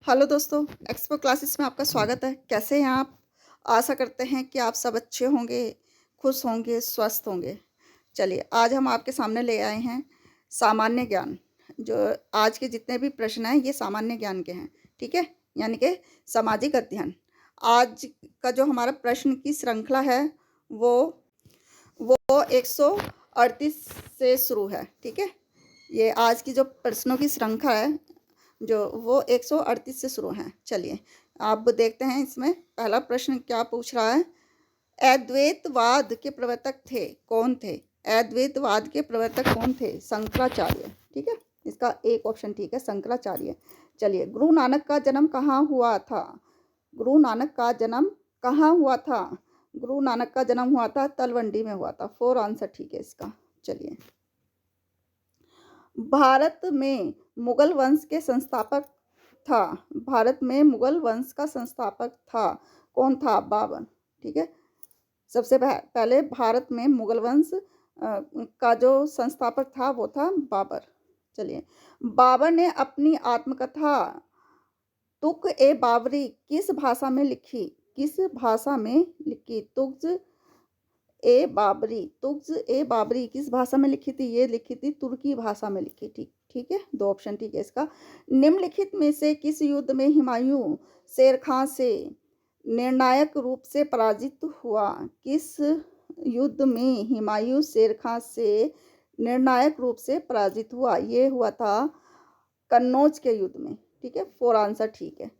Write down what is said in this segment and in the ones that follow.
Hello दोस्तों, expo classes में आपका स्वागत है। कैसे हैं आप? आशा करते हैं कि आप सब अच्छे होंगे, खुश होंगे, स्वस्थ होंगे। चलिए, आज हम आपके सामने ले आए हैं सामान्य ज्ञान। जो आज के जितने भी प्रश्न हैं, ये सामान्य ज्ञान के हैं, ठीक है? यानी कि सामाजिक अध्ययन। आज का जो हमारा प्रश्न की श्रृंखला है, वो 138 से शुरू है, ठीक है? ये आज की जो प्रश्नों की श्रृंखला है, जो वो 138 से शुरू हैं। चलिए, आप देखते हैं इसमें पहला प्रश्न क्या पूछ रहा है। अद्वैतवाद के प्रवर्तक कौन थे? अद्वैतवाद के प्रवर्तक कौन थे? शंकराचार्य, ठीक है? इसका एक ऑप्शन ठीक है, शंकराचार्य। चलिए, गुरु नानक का जन्म कहाँ हुआ था? गुरु नानक का जन्म कहाँ हुआ था? गुरु नानक का जन्म हुआ था तलवंडी में हुआ था। 4 आंसर ठीक है इसका। चलिए, भारत में मुगल वंश के संस्थापक था। भारत में मुगल वंश का संस्थापक था। कौन था? बाबर, ठीक है? सबसे पहले भारत में मुगल वंश का जो संस्थापक था वो था बाबर। चलिए, बाबर ने अपनी आत्मकथा तुक ए बाबरी किस भाषा में लिखी? किस भाषा में लिखी? तुग्ज ए बाबरी किस भाषा में लिखी थी? ये लिखी थी तुर्की भाषा में लिखी थी, ठीक है? 2 ऑप्शन ठीक है इसका। निम्नलिखित में से किस युद्ध में हुमायूं शेर खां से निर्णायक रूप से पराजित हुआ? किस युद्ध में हुमायूं शेर खां से निर्णायक रूप से पराजित हुआ? ये हुआ था कन्नौज के युद्ध में, ठीक है? 4 आंसर ठीक है,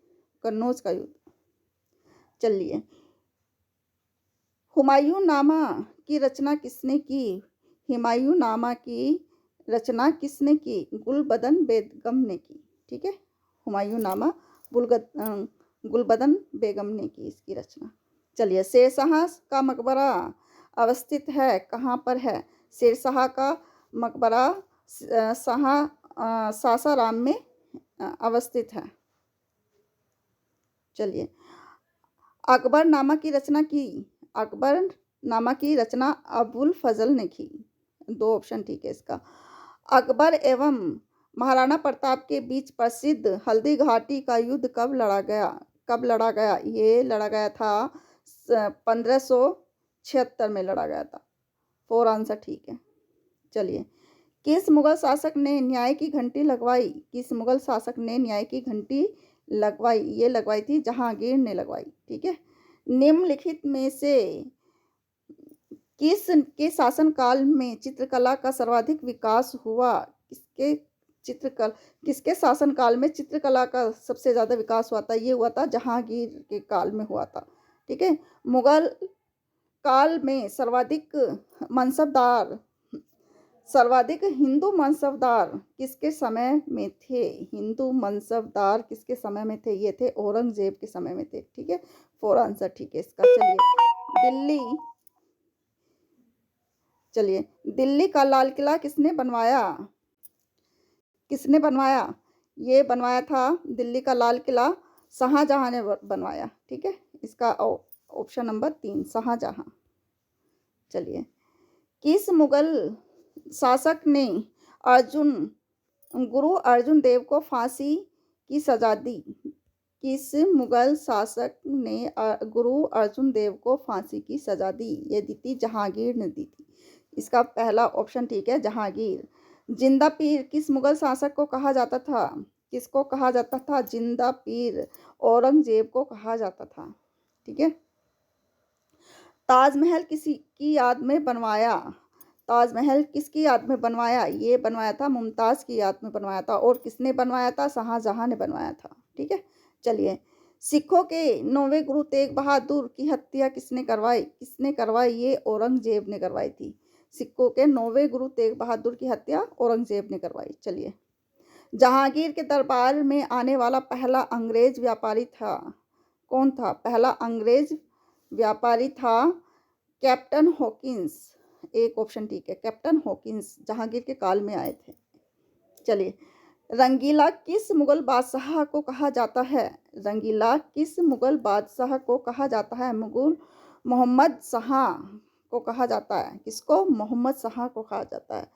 कन्नौज का युद्ध। चलिए, हुमायूंनामा की रचना किसने की? हुमायूंनामा की रचना किसने की? गुलबदन बेगम ने की, ठीक है? हुमायूंनामा गुलबदन बेगम ने की इसकी रचना। चलिए, शेरशाह का मकबरा अवस्थित है कहाँ पर है? शेरशाह का मकबरा सासाराम में अवस्थित है। चलिए, अकबरनामा की रचना की? अकबरनामा की रचना अबुल फजल ने की। 2 ऑप्शन ठीक है इसका। अकबर एवं महाराणा प्रताप के बीच प्रसिद्ध हल्दी घाटी का युद्ध कब लड़ा गया? ये लड़ा गया था 1576 में लड़ा गया था। 4 आंसर ठीक है। चलिए, किस मुगल शासक ने न्याय की घंटी लगवाई? किस मुगल शासक ने न्याय की घंटी लगवाई? ये लगवाई थी जहांगीर ने लगवाई, ठीक है? निम्नलिखित में से किस के शासनकाल में चित्रकला का सर्वाधिक विकास हुआ? किसके शासनकाल में चित्रकला का सबसे ज्यादा विकास हुआ था? ये हुआ था जहांगीर के काल में हुआ था, ठीक है? मुगल काल में सर्वाधिक हिंदू मनसबदार किसके समय में थे? हिंदू मनसबदार किसके समय में थे? ये थे औरंगजेब के समय में थे, ठीक है? 4 आंसर ठीक है इसका। दिल्ली का लाल किला किसने बनवाया? ये बनवाया था दिल्ली का लाल किला शाहजहां ने बनवाया, ठीक है? इसका ऑप्शन नंबर 3 शाहजहां। चलिए, किस मुगल शासक ने गुरु अर्जुन देव को फांसी की सजा दी? किस मुगल शासक ने गुरु अर्जुन देव को फांसी की सजा दी? ये दी थी जहांगीर ने दी थी। इसका पहला ऑप्शन ठीक है, जहांगीर। जिंदा पीर किस मुगल शासक को कहा जाता था? किसको कहा जाता था? जिंदा पीर औरंगजेब को कहा जाता था, ठीक है? ताजमहल किसी की याद में बनवाया? ताजमहल किसकी याद में बनवाया? ये बनवाया था मुमताज की याद में बनवाया था। और किसने बनवाया था? शाहजहां ने बनवाया था, ठीक है? चलिए, सिखों के 9वें गुरु तेग बहादुर की हत्या किसने करवाई? ये औरंगजेब ने करवाई थी। सिखों के 9वें गुरु तेग बहादुर की हत्या औरंगजेब ने करवाई। चलिए, जहांगीर के दरबार में आने वाला पहला अंग्रेज व्यापारी था? कौन था? पहला अंग्रेज व्यापारी था कैप्टन हॉकिंस। एक ऑप्शन ठीक है, कैप्टन हॉकिंस जहांगीर के काल में आए थे। चलिए, रंगीला किस मुगल बादशाह को कहा जाता है? रंगीला किस मुगल बादशाह को कहा जाता है? मोहम्मद शाह को कहा जाता है। किसको? मोहम्मद शाह को कहा जाता है।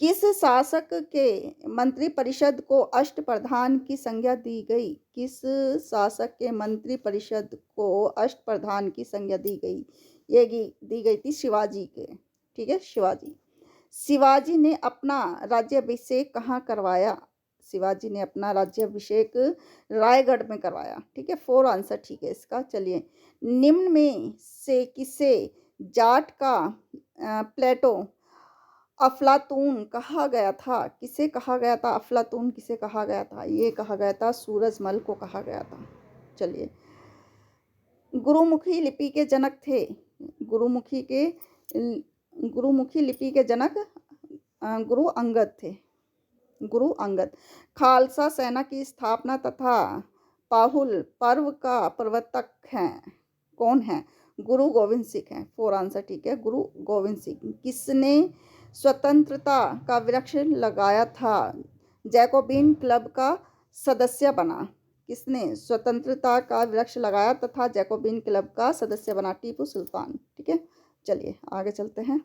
किस शासक के मंत्रिपरिषद को अष्टप्रधान की संज्ञा दी गई? किस शासक के मंत्रिपरिषद को अष्टप्रधान की संज्ञा दी गई? ये दी गई थी शिवाजी के। ठीक है, शिवाजी। शिवाजी ने अपना राज्याभिषेक कहाँ करवाया? शिवाजी ने अपना राज्याभिषेक रायगढ़ में करवाया। ठीक है, 4 आंसर ठीक है इसका। चलिए, निम्न में से किसे जाट का प्लेटो अफलातून कहा गया था? किसे कहा गया था? अफलातून किसे कहा गया था? ये कहा गया था सूरजमल को कहा गया था। चलिए, गुरुमुखी लिपि के जनक थे। गुरुमुखी लिपि के जनक गुरु अंगद थे। गुरु अंगद। खालसा सेना की स्थापना तथा पाहुल पर्व का प्रवर्तक हैं कौन है? गुरु गोविंद सिंह हैं। 4 आंसर ठीक है, गुरु गोविंद सिंह। किसने स्वतंत्रता का वृक्ष लगाया था? जैकोबिन क्लब का सदस्य बना। किसने स्वतंत्रता का वृक्ष लगाया तथा जैकोबिन क्लब का सदस्य बना? टीपू सुल्तान। ठीक है, चलिए आगे चलते हैं।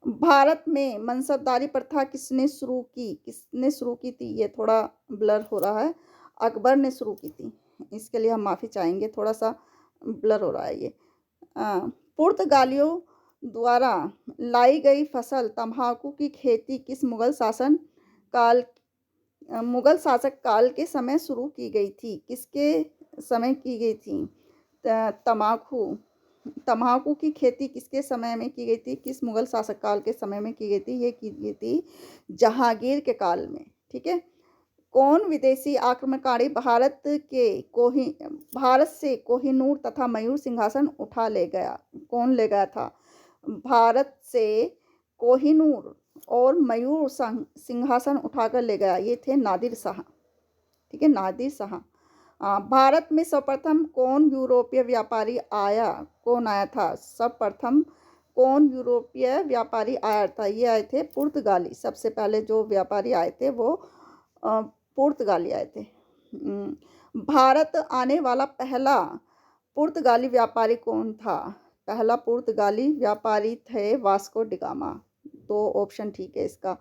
भारत में मनसबदारी प्रथा किसने शुरू की? किसने शुरू की थी? ये थोड़ा ब्लर हो रहा है। अकबर ने शुरू की थी। इसके लिए हम माफ़ी चाहेंगे, थोड़ा सा ब्लर हो रहा है ये। पुर्तगालियों द्वारा लाई गई फसल तंबाकू की खेती किस मुगल शासक काल के समय शुरू की गई थी? किसके समय की गई थी? तंबाकू की खेती किसके समय में की गई थी? किस मुगल शासक काल के समय में की गई थी? ये की गई थी जहांगीर के काल में। ठीक है। कौन विदेशी आक्रमणकारी भारत से कोहिनूर तथा मयूर सिंहासन उठा ले गया? कौन ले गया था? भारत से कोहिनूर और मयूर सिंहासन उठाकर ले गया, ये थे नादिर शाह। ठीक है, नादिर शाह। भारत में सर्वप्रथम कौन यूरोपीय व्यापारी आया? कौन आया था? सर्वप्रथम कौन यूरोपीय व्यापारी आया था? ये आए थे पुर्तगाली। सबसे पहले जो व्यापारी आए थे वो पुर्तगाली आए थे। भारत आने वाला पहला पुर्तगाली व्यापारी कौन था? पहला पुर्तगाली व्यापारी थे वास्को डिगामा। 2 ऑप्शन ठीक है इसका।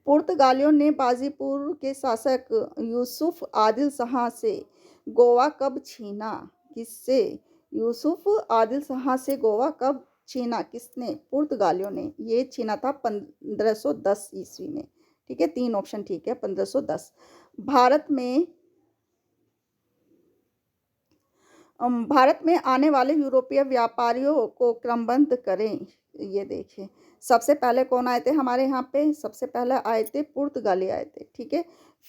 पुर्तगालियों ने बाजीपुर के शासक यूसुफ आदिल शाह से गोवा कब छीना? किससे? यूसुफ आदिल शाह से गोवा कब छीना? किसने? पुर्तगालियों ने। ये छीना था 1510 ईस्वी में। ठीक है, 3 ऑप्शन ठीक है, 1510। भारत में आने वाले यूरोपीय व्यापारियों को क्रमबद्ध करें। ये देखिए, सबसे पहले कौन आए थे हमारे यहाँ पे? सबसे पहले आए थे पुर्तगाली आए थे। ठीक है,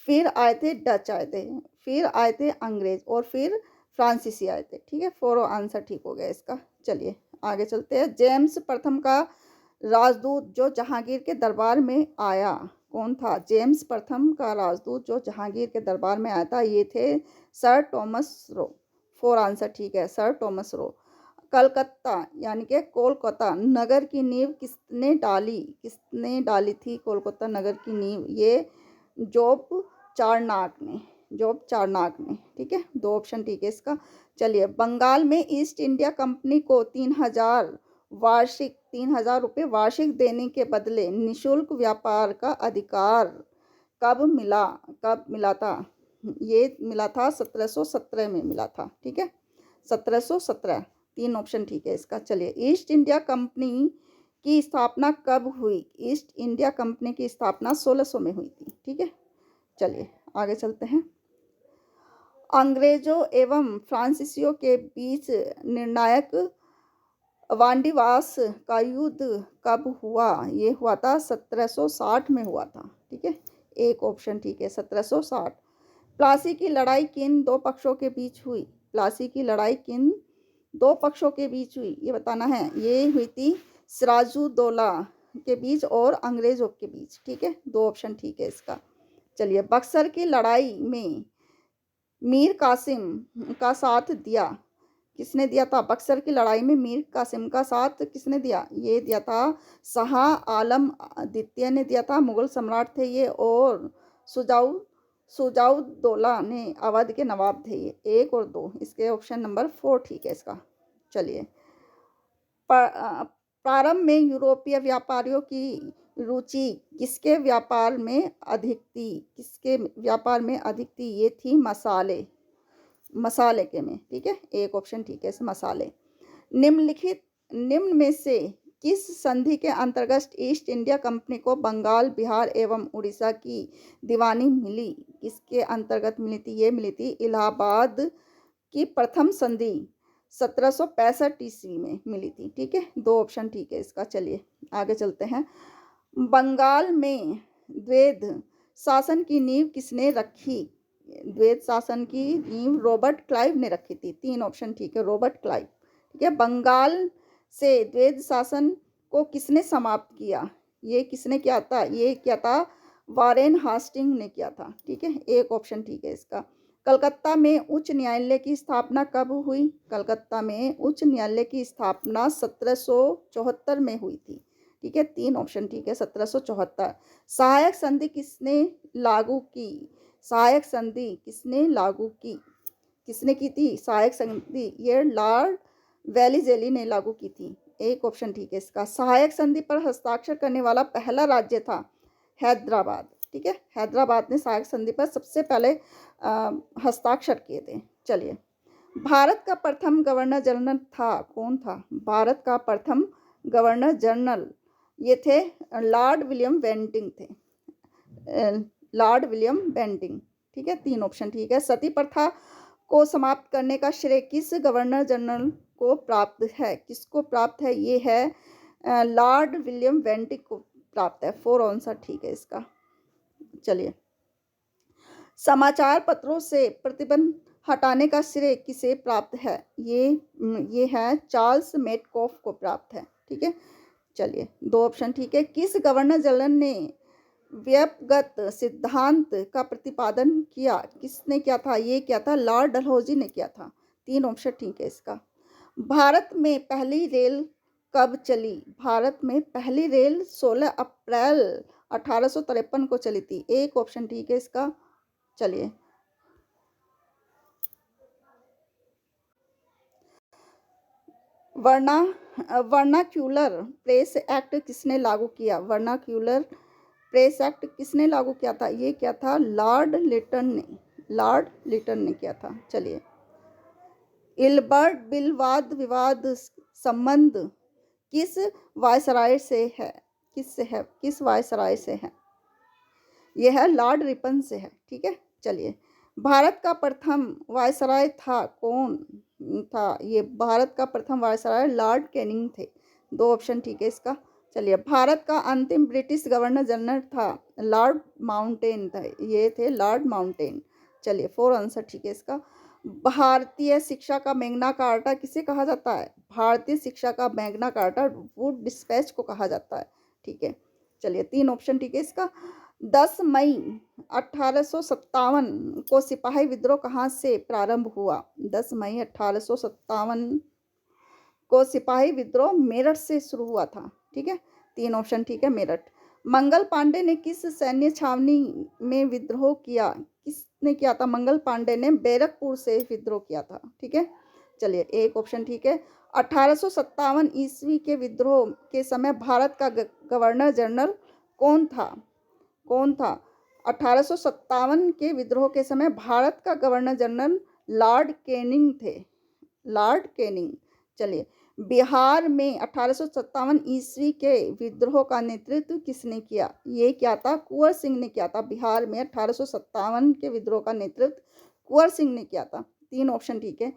फिर आए थे डच आए थे, फिर आए थे अंग्रेज और फिर फ्रांसीसी आए थे। ठीक है, 4 आंसर ठीक हो गया इसका। चलिए आगे चलते हैं। जेम्स प्रथम का राजदूत जो जहांगीर के दरबार में आया कौन था? जेम्स प्रथम का राजदूत जो जहांगीर के दरबार में आया था, ये थे सर टॉमस रो। 4 आंसर ठीक है, सर टॉमस रो। कलकत्ता यानी कि कोलकाता नगर की नींव किसने डाली? किसने डाली थी कोलकाता नगर की नींव? ये जॉब चारनाक ने। ठीक है, 2 ऑप्शन ठीक है इसका। चलिए, बंगाल में ईस्ट इंडिया कंपनी को 3,000 रुपये वार्षिक देने के बदले निःशुल्क व्यापार का अधिकार कब मिला था? ये मिला था 1717 में मिला था। ठीक है, 1717। 3 ऑप्शन ठीक है इसका। चलिए, ईस्ट इंडिया कंपनी की स्थापना कब हुई? ईस्ट इंडिया कंपनी की स्थापना 1600 में हुई थी। ठीक है, चलिए आगे चलते हैं। अंग्रेजों एवं फ्रांसीसियों के बीच निर्णायक वांडीवास का युद्ध कब हुआ? ये हुआ था 1760 में हुआ था। ठीक है, 1 ऑप्शन ठीक है, 1760। प्लासी की लड़ाई किन 2 पक्षों के बीच हुई? प्लासी की लड़ाई किन 2 पक्षों के बीच हुई, ये बताना है। ये हुई थी सिराजुद्दौला के बीच और अंग्रेजों के बीच। ठीक है, 2 ऑप्शन ठीक है इसका। चलिए, बक्सर की लड़ाई में मीर कासिम का साथ दिया किसने दिया था? बक्सर की लड़ाई में मीर कासिम का साथ किसने दिया? ये दिया था शाह आलम द्वितीय ने दिया था, मुगल सम्राट थे ये। और सुजाउद्दौला ने अवध के नवाब थे ये। 1 और 2, इसके ऑप्शन नंबर 4 ठीक है इसका। चलिए, प्रारंभ में यूरोपीय व्यापारियों की रुचि किसके व्यापार में अधिक थी? किसके व्यापार में अधिक थी? ये थी मसाले, मसाले के में, ठीक है। एक ऑप्शन ठीक है, इस मसाले। निम्न में से किस संधि के अंतर्गत ईस्ट इंडिया कंपनी को बंगाल, बिहार एवं उड़ीसा की दीवानी मिली? किसके अंतर्गत मिली थी? ये मिली थी इलाहाबाद की प्रथम संधि 1765 ईस्वी में मिली थी, ठीक है। दो ऑप्शन ठीक है इसका। चलिए आगे चलते हैं। बंगाल में द्वैध शासन की नींव किसने रखी? द्वैध शासन की नींव रॉबर्ट क्लाइव ने रखी थी। तीन ऑप्शन ठीक है, रॉबर्ट क्लाइव, ठीक है। बंगाल से द्वैध शासन को किसने समाप्त किया? ये किसने किया था? ये किया था वारेन हास्टिंग ने किया था, ठीक है। एक ऑप्शन ठीक है इसका। कलकत्ता में उच्च न्यायालय की स्थापना कब हुई? कलकत्ता में उच्च न्यायालय की स्थापना 1774 में हुई थी, ठीक है। तीन ऑप्शन ठीक है, 1774। सहायक संधि किसने लागू की? सहायक संधि किसने लागू की? किसने की थी सहायक संधि? ये लॉर्ड वेलिजेली ने लागू की थी। एक ऑप्शन ठीक है इसका। सहायक संधि पर हस्ताक्षर करने वाला पहला राज्य था हैदराबाद, ठीक है। हैदराबाद ने सहायक संधि पर सबसे पहले हस्ताक्षर किए थे। चलिए, भारत का प्रथम गवर्नर जनरल था, कौन था? भारत का प्रथम गवर्नर जनरल ये थे लॉर्ड विलियम बेंटिंग थे, लॉर्ड विलियम बेंटिंग, ठीक है। तीन ऑप्शन ठीक है। सती प्रथा को समाप्त करने का श्रेय किस गवर्नर जनरल को प्राप्त है? किसको प्राप्त है? ये है लॉर्ड विलियम बेंटिंग को प्राप्त है। फोर आंसर ठीक है इसका। चलिए, समाचार पत्रों से प्रतिबंध हटाने का श्रेय किसे प्राप्त है? ये है चार्ल्स मेटकॉफ को प्राप्त है, ठीक है। चलिए, दो ऑप्शन ठीक है। किस गवर्नर जनरल ने व्यक्तिगत सिद्धांत का प्रतिपादन किया? किसने किया था? ये किया था लॉर्ड डलहौजी ने किया था। तीन ऑप्शन ठीक है इसका। भारत में पहली रेल कब चली? भारत में पहली रेल 16 अप्रैल 1853 को चली थी। एक ऑप्शन ठीक है इसका। चलिए, वर्नाक्यूलर प्रेस एक्ट किसने लागू किया? वर्नाक्यूलर प्रेस एक्ट किसने लागू किया था? ये क्या था लॉर्ड लिटन ने, लॉर्ड लिटन ने किया था। चलिए, इल्बर्ट बिल वाद विवाद संबंध किस वायसराय से है? किससे है? किस वायसराय से है? यह है लॉर्ड रिपन से है, ठीक है। चलिए, भारत का प्रथम वायसराय था, कौन था? ये भारत का प्रथम वायसराय लॉर्ड कैनिंग थे। दो ऑप्शन ठीक है इसका। चलिए, भारत का अंतिम ब्रिटिश गवर्नर जनरल था लॉर्ड माउंटेन था, ये थे लॉर्ड माउंटेन। चलिए, फोर आंसर ठीक है इसका। भारतीय शिक्षा का मैग्ना कार्टा किसे कहा जाता है? भारतीय शिक्षा का मैग्ना कार्टा वुड डिस्पैच को कहा जाता है, ठीक है। चलिए, तीन ऑप्शन ठीक है इसका। 10 मई 1857 को सिपाही विद्रोह कहाँ से प्रारंभ हुआ? 10 मई 1857 को सिपाही विद्रोह मेरठ से शुरू हुआ था, ठीक है। तीन ऑप्शन ठीक है, मेरठ। मंगल पांडे ने किस सैन्य छावनी में विद्रोह किया? किसने किया था? मंगल पांडे ने बैरकपुर से विद्रोह किया था, ठीक है। चलिए, एक ऑप्शन ठीक है। 1857 ईस्वी के विद्रोह के समय भारत का गवर्नर जनरल कौन था? कौन था? 1857 के विद्रोह के समय भारत का गवर्नर जनरल लॉर्ड कैनिंग थे, लॉर्ड कैनिंग। चलिए, बिहार में 1857 ईस्वी के विद्रोह का नेतृत्व किसने किया? ये क्या था? कुंवर सिंह ने किया था। बिहार में 1857 के विद्रोह का नेतृत्व कुंवर सिंह ने किया था। तीन ऑप्शन ठीक है।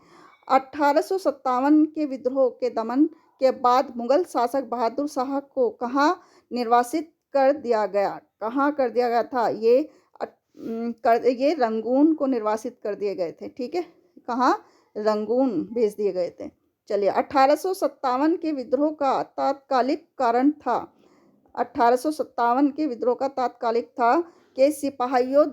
1857 के विद्रोह के दमन के बाद मुगल शासक बहादुर शाह को कहाँ निर्वासित कर दिया गया? कहाँ कर दिया गया था? ये रंगून को निर्वासित कर दिए गए थे, ठीक है। कहाँ? रंगून भेज दिए गए थे। चलिए, 1857 के विद्रोह का तात्कालिक कारण था। 1857 के विद्रोह का तात्कालिक था कि सिपाहियों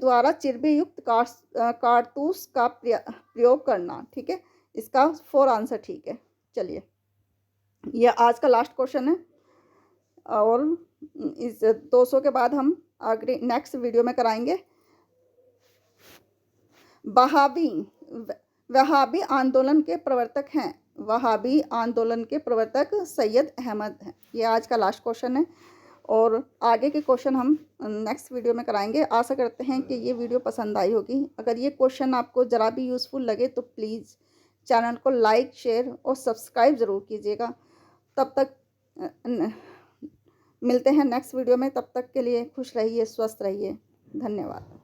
द्वारा चिरबे युक्त कारतूस का प्रयोग करना, ठीक है। इसका फोर आंसर ठीक है। चलिए, यह आज का लास्ट क्वेश्चन है और इस 200 के बाद हम आगे नेक्स्ट वीडियो में कराएंगे। वहाबी आंदोलन के प्रवर्तक हैं, वहाबी आंदोलन के प्रवर्तक सैयद अहमद हैं। ये आज का लास्ट क्वेश्चन है और आगे के क्वेश्चन हम नेक्स्ट वीडियो में कराएंगे। आशा करते हैं कि ये वीडियो पसंद आई होगी। अगर ये क्वेश्चन आपको ज़रा भी यूज़फुल लगे तो प्लीज़ चैनल को लाइक, शेयर और सब्सक्राइब ज़रूर कीजिएगा। तब तक मिलते हैं नेक्स्ट वीडियो में। तब तक के लिए खुश रहिए, स्वस्थ रहिए। धन्यवाद।